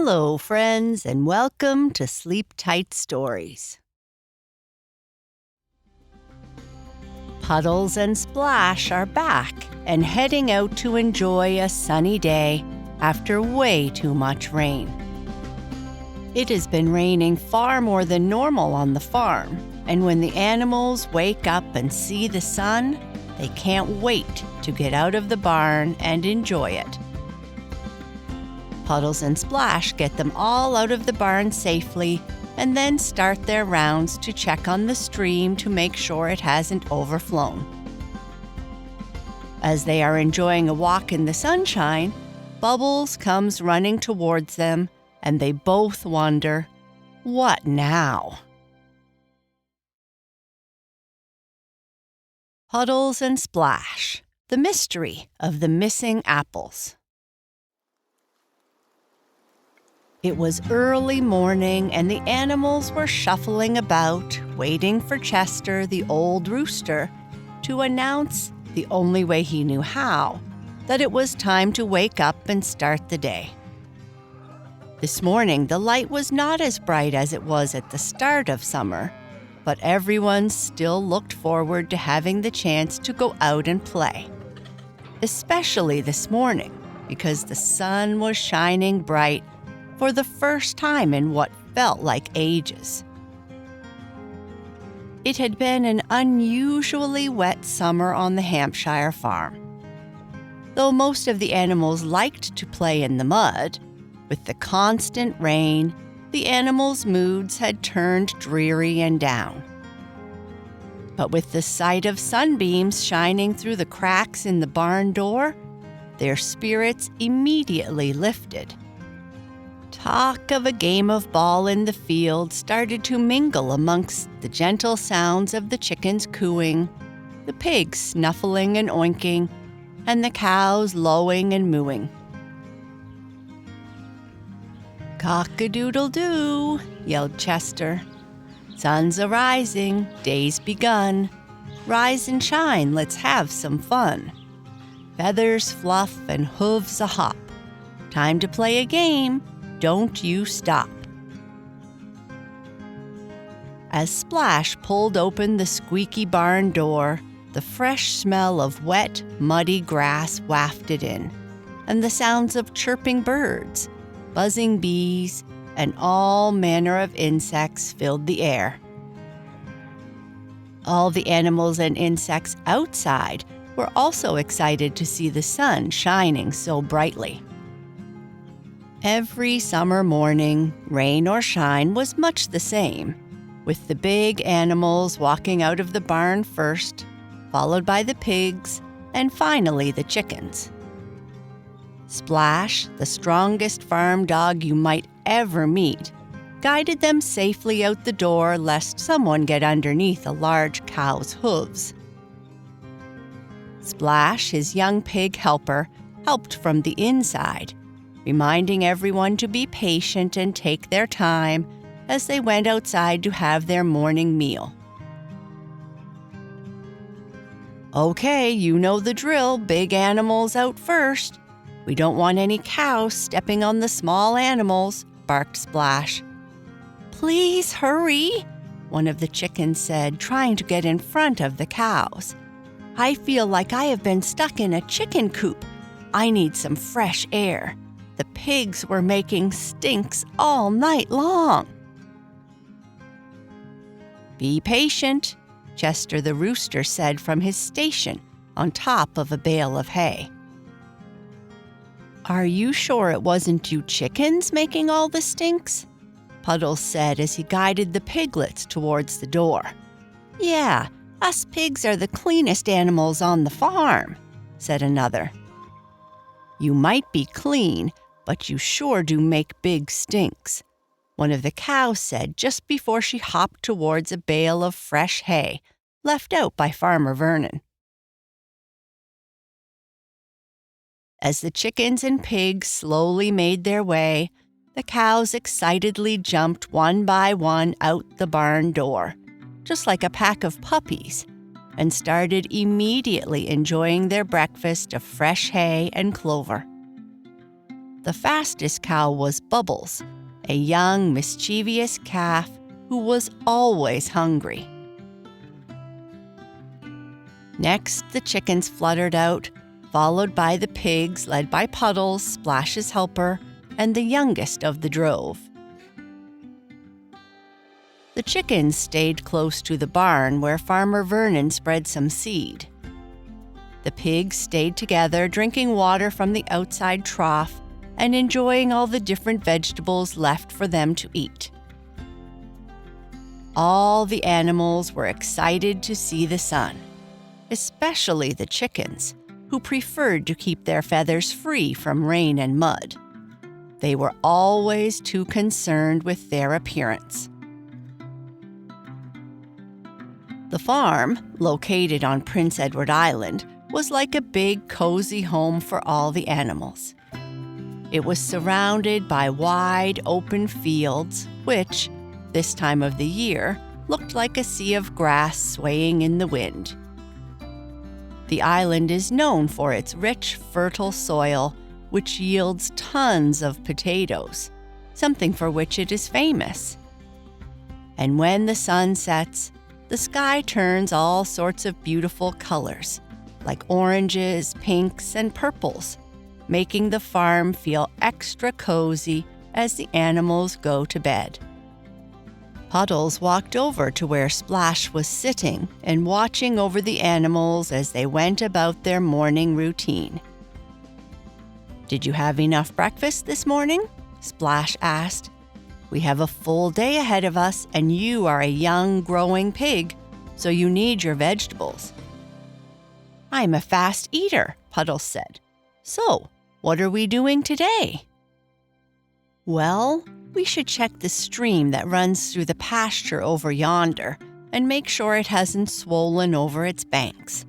Hello, friends, and welcome to Sleep Tight Stories. Puddles and Splash are back and heading out to enjoy a sunny day after way too much rain. It has been raining far more than normal on the farm, and when the animals wake up and see the sun, they can't wait to get out of the barn and enjoy it. Puddles and Splash get them all out of the barn safely and then start their rounds to check on the stream to make sure it hasn't overflown. As they are enjoying a walk in the sunshine, Bubbles comes running towards them, and they both wonder, what now? Puddles and Splash, the mystery of the missing apples. It was early morning, and the animals were shuffling about, waiting for Chester, the old rooster, to announce, the only way he knew how, that it was time to wake up and start the day. This morning, the light was not as bright as it was at the start of summer, but everyone still looked forward to having the chance to go out and play. Especially this morning, because the sun was shining bright for the first time in what felt like ages. It had been an unusually wet summer on the Hampshire farm. Though most of the animals liked to play in the mud, with the constant rain, the animals' moods had turned dreary and down. But with the sight of sunbeams shining through the cracks in the barn door, their spirits immediately lifted. Talk of a game of ball in the field started to mingle amongst the gentle sounds of the chickens cooing, the pigs snuffling and oinking, and the cows lowing and mooing. "Cock-a-doodle-doo," yelled Chester. "Sun's a-rising, day's begun. Rise and shine, let's have some fun. Feathers fluff and hooves a-hop. Time to play a game. Don't you stop." As Splash pulled open the squeaky barn door, the fresh smell of wet, muddy grass wafted in, and the sounds of chirping birds, buzzing bees, and all manner of insects filled the air. All the animals and insects outside were also excited to see the sun shining so brightly. Every summer morning, rain or shine, was much the same, with the big animals walking out of the barn first, followed by the pigs, and finally the chickens. Splash, the strongest farm dog you might ever meet, guided them safely out the door lest someone get underneath a large cow's hooves. Splash, his young pig helper, helped from the inside, reminding everyone to be patient and take their time as they went outside to have their morning meal. "Okay, you know the drill, big animals out first. We don't want any cows stepping on the small animals," barked Splash. "Please hurry," one of the chickens said, trying to get in front of the cows. "I feel like I have been stuck in a chicken coop. I need some fresh air. The pigs were making stinks all night long." "Be patient," Chester the rooster said from his station on top of a bale of hay. "Are you sure it wasn't you chickens making all the stinks?" Puddles said as he guided the piglets towards the door. "Yeah, us pigs are the cleanest animals on the farm," said another. "You might be clean, but you sure do make big stinks," one of the cows said just before she hopped towards a bale of fresh hay left out by Farmer Vernon. As the chickens and pigs slowly made their way, the cows excitedly jumped one by one out the barn door, just like a pack of puppies, and started immediately enjoying their breakfast of fresh hay and clover. The fastest cow was Bubbles, a young, mischievous calf who was always hungry. Next, the chickens fluttered out, followed by the pigs led by Puddles, Splash's helper, and the youngest of the drove. The chickens stayed close to the barn where Farmer Vernon spread some seed. The pigs stayed together, drinking water from the outside trough and enjoying all the different vegetables left for them to eat. All the animals were excited to see the sun, especially the chickens, who preferred to keep their feathers free from rain and mud. They were always too concerned with their appearance. The farm, located on Prince Edward Island, was like a big, cozy home for all the animals. It was surrounded by wide, open fields, which, this time of the year, looked like a sea of grass swaying in the wind. The island is known for its rich, fertile soil, which yields tons of potatoes, something for which it is famous. And when the sun sets, the sky turns all sorts of beautiful colors, like oranges, pinks, and purples, making the farm feel extra cozy as the animals go to bed. Puddles walked over to where Splash was sitting and watching over the animals as they went about their morning routine. "Did you have enough breakfast this morning?" Splash asked. "We have a full day ahead of us, and you are a young, growing pig, so you need your vegetables." "I'm a fast eater," Puddles said. "So, what are we doing today?" "Well, we should check the stream that runs through the pasture over yonder and make sure it hasn't swollen over its banks.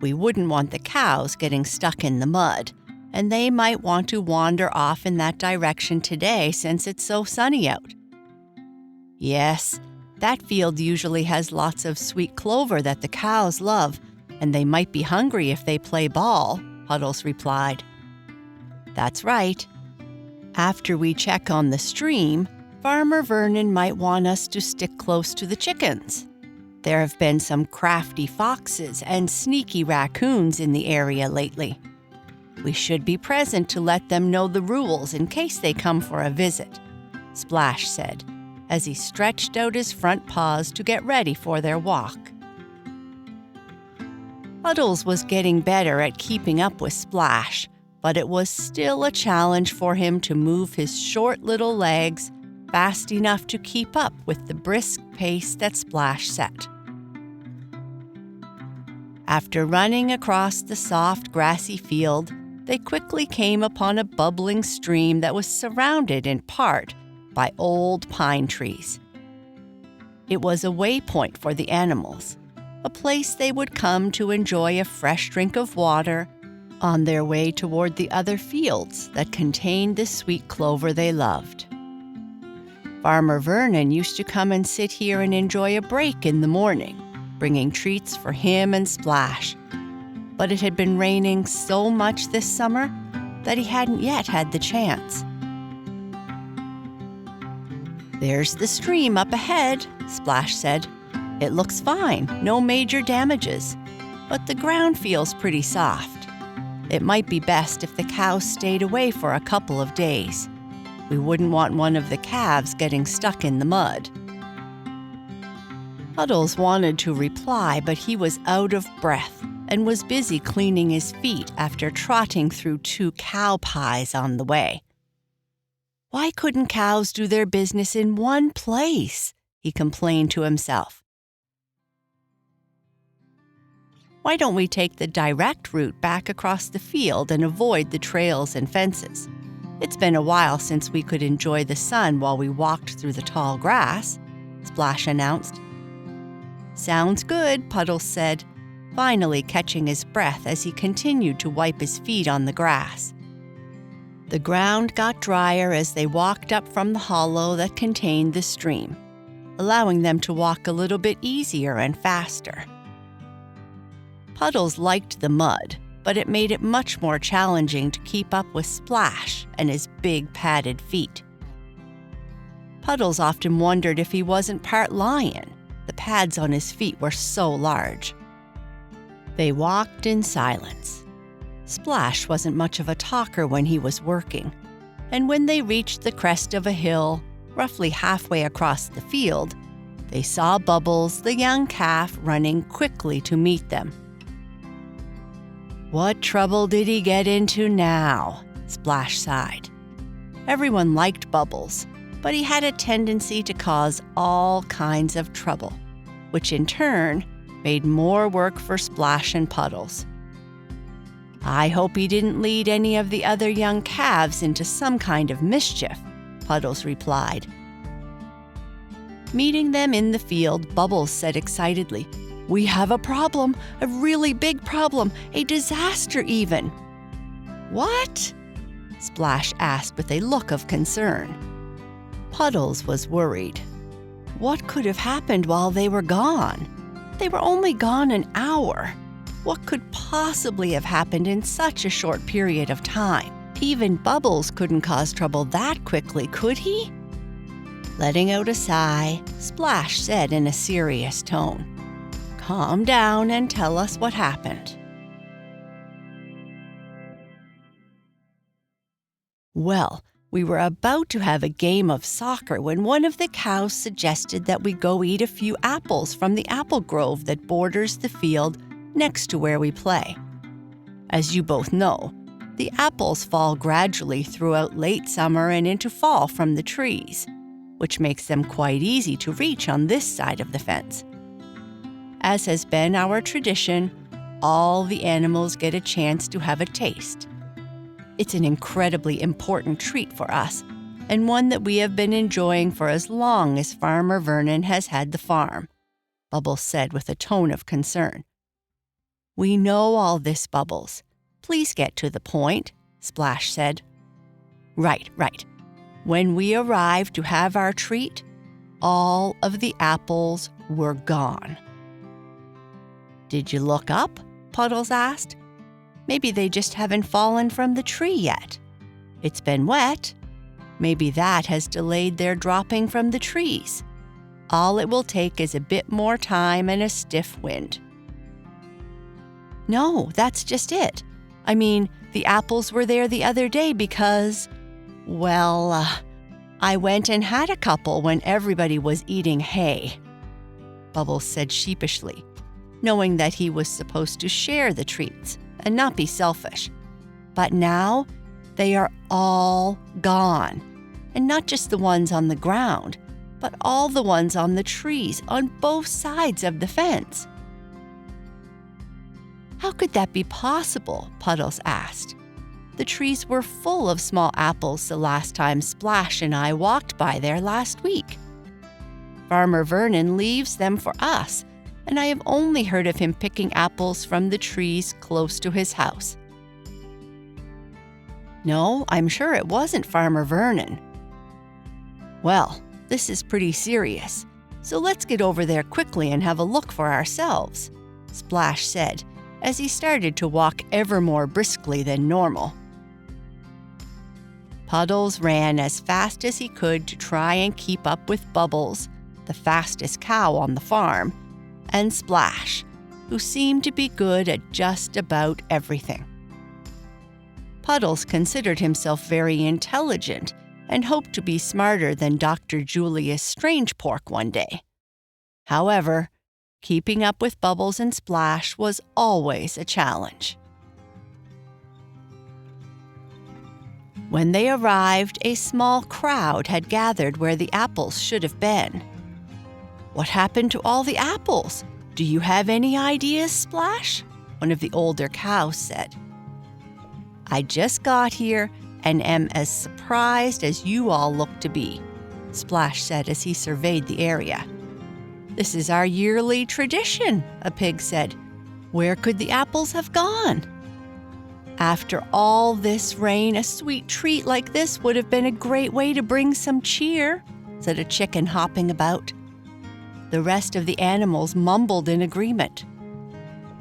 We wouldn't want the cows getting stuck in the mud, and they might want to wander off in that direction today since it's so sunny out." "Yes, that field usually has lots of sweet clover that the cows love, and they might be hungry if they play ball," Puddles replied. "That's right. After we check on the stream, Farmer Vernon might want us to stick close to the chickens. There have been some crafty foxes and sneaky raccoons in the area lately. We should be present to let them know the rules in case they come for a visit," Splash said, as he stretched out his front paws to get ready for their walk. Puddles was getting better at keeping up with Splash, but it was still a challenge for him to move his short little legs fast enough to keep up with the brisk pace that Splash set. After running across the soft, grassy field, they quickly came upon a bubbling stream that was surrounded in part by old pine trees. It was a waypoint for the animals, a place they would come to enjoy a fresh drink of water on their way toward the other fields that contained the sweet clover they loved. Farmer Vernon used to come and sit here and enjoy a break in the morning, bringing treats for him and Splash. But it had been raining so much this summer that he hadn't yet had the chance. "There's the stream up ahead," Splash said. "It looks fine, no major damages, but the ground feels pretty soft. It might be best if the cows stayed away for a couple of days. We wouldn't want one of the calves getting stuck in the mud." Puddles wanted to reply, but he was out of breath and was busy cleaning his feet after trotting through 2 cow pies on the way. "Why couldn't cows do their business in one place?" he complained to himself. "Why don't we take the direct route back across the field and avoid the trails and fences? It's been a while since we could enjoy the sun while we walked through the tall grass," Splash announced. "Sounds good," Puddles said, finally catching his breath as he continued to wipe his feet on the grass. The ground got drier as they walked up from the hollow that contained the stream, allowing them to walk a little bit easier and faster. Puddles liked the mud, but it made it much more challenging to keep up with Splash and his big padded feet. Puddles often wondered if he wasn't part lion. The pads on his feet were so large. They walked in silence. Splash wasn't much of a talker when he was working, and when they reached the crest of a hill, roughly halfway across the field, they saw Bubbles, the young calf, running quickly to meet them. "What trouble did he get into now?" Splash sighed. Everyone liked Bubbles, but he had a tendency to cause all kinds of trouble, which in turn made more work for Splash and Puddles. "I hope he didn't lead any of the other young calves into some kind of mischief," Puddles replied. Meeting them in the field, Bubbles said excitedly, "We have a problem, a really big problem, a disaster even." "What?" Splash asked with a look of concern. Puddles was worried. What could have happened while they were gone? They were only gone an hour. What could possibly have happened in such a short period of time? Even Bubbles couldn't cause trouble that quickly, could he? Letting out a sigh, Splash said in a serious tone, "Calm down and tell us what happened." Well, we were about to have a game of soccer when one of the cows suggested that we go eat a few apples from the apple grove that borders the field next to where we play. As you both know, the apples fall gradually throughout late summer and into fall from the trees, which makes them quite easy to reach on this side of the fence. As has been our tradition, all the animals get a chance to have a taste. It's an incredibly important treat for us, and one that we have been enjoying for as long as Farmer Vernon has had the farm, Bubbles said with a tone of concern. "We know all this, Bubbles. Please get to the point," Splash said. Right. When we arrived to have our treat, all of the apples were gone." "Did you look up?" Puddles asked. "Maybe they just haven't fallen from the tree yet. It's been wet. Maybe that has delayed their dropping from the trees. All it will take is a bit more time and a stiff wind." "No, that's just it. I mean, the apples were there the other day because, well, I went and had a couple when everybody was eating hay," Bubbles said sheepishly, knowing that he was supposed to share the treats and not be selfish. But now they are all gone, and not just the ones on the ground, but all the ones on the trees on both sides of the fence. "How could that be possible?" Puddles asked. "The trees were full of small apples the last time Splash and I walked by there last week. Farmer Vernon leaves them for us, and I have only heard of him picking apples from the trees close to his house." "No, I'm sure it wasn't Farmer Vernon." "Well, this is pretty serious, so let's get over there quickly and have a look for ourselves," Splash said as he started to walk ever more briskly than normal. Puddles ran as fast as he could to try and keep up with Bubbles, the fastest cow on the farm, and Splash, who seemed to be good at just about everything. Puddles considered himself very intelligent and hoped to be smarter than Dr. Julius Strangepork one day. However, keeping up with Bubbles and Splash was always a challenge. When they arrived, a small crowd had gathered where the apples should have been. "What happened to all the apples? Do you have any ideas, Splash?" one of the older cows said. "I just got here and am as surprised as you all look to be," Splash said as he surveyed the area. "This is our yearly tradition," a pig said. "Where could the apples have gone?" "After all this rain, a sweet treat like this would have been a great way to bring some cheer," said a chicken hopping about. The rest of the animals mumbled in agreement.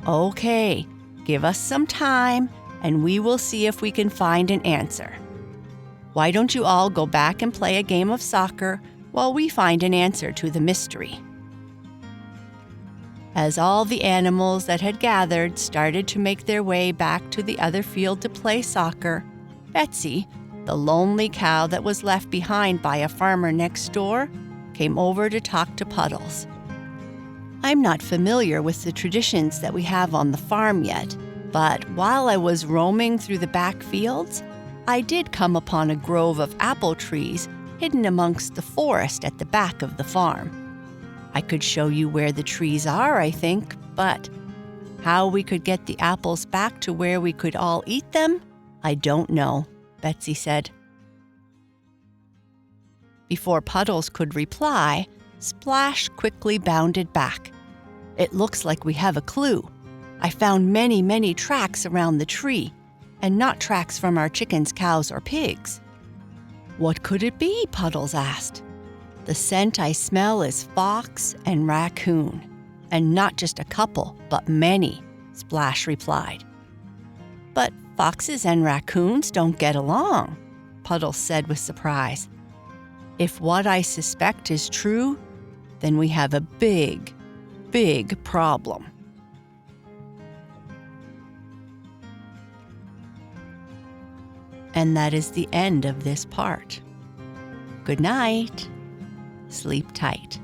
"Okay, Give us some time, and we will see if we can find an answer. Why don't you all go back and play a game of soccer while we find an answer to the mystery?" As all the animals that had gathered started to make their way back to the other field to play soccer, Betsy, the lonely cow that was left behind by a farmer next door, came over to talk to Puddles. "I'm not familiar with the traditions that we have on the farm yet, but while I was roaming through the back fields, I did come upon a grove of apple trees hidden amongst the forest at the back of the farm. I could show you where the trees are, I think, but how we could get the apples back to where we could all eat them, I don't know," Betsy said. Before Puddles could reply, Splash quickly bounded back. "It looks like we have a clue. I found many, many tracks around the tree, and not tracks from our chickens, cows, or pigs." "What could it be?" Puddles asked. "The scent I smell is fox and raccoon, and not just a couple, but many," Splash replied. "But foxes and raccoons don't get along," Puddles said with surprise. "If what I suspect is true, then we have a big, big problem." And that is the end of this part. Good night. Sleep tight.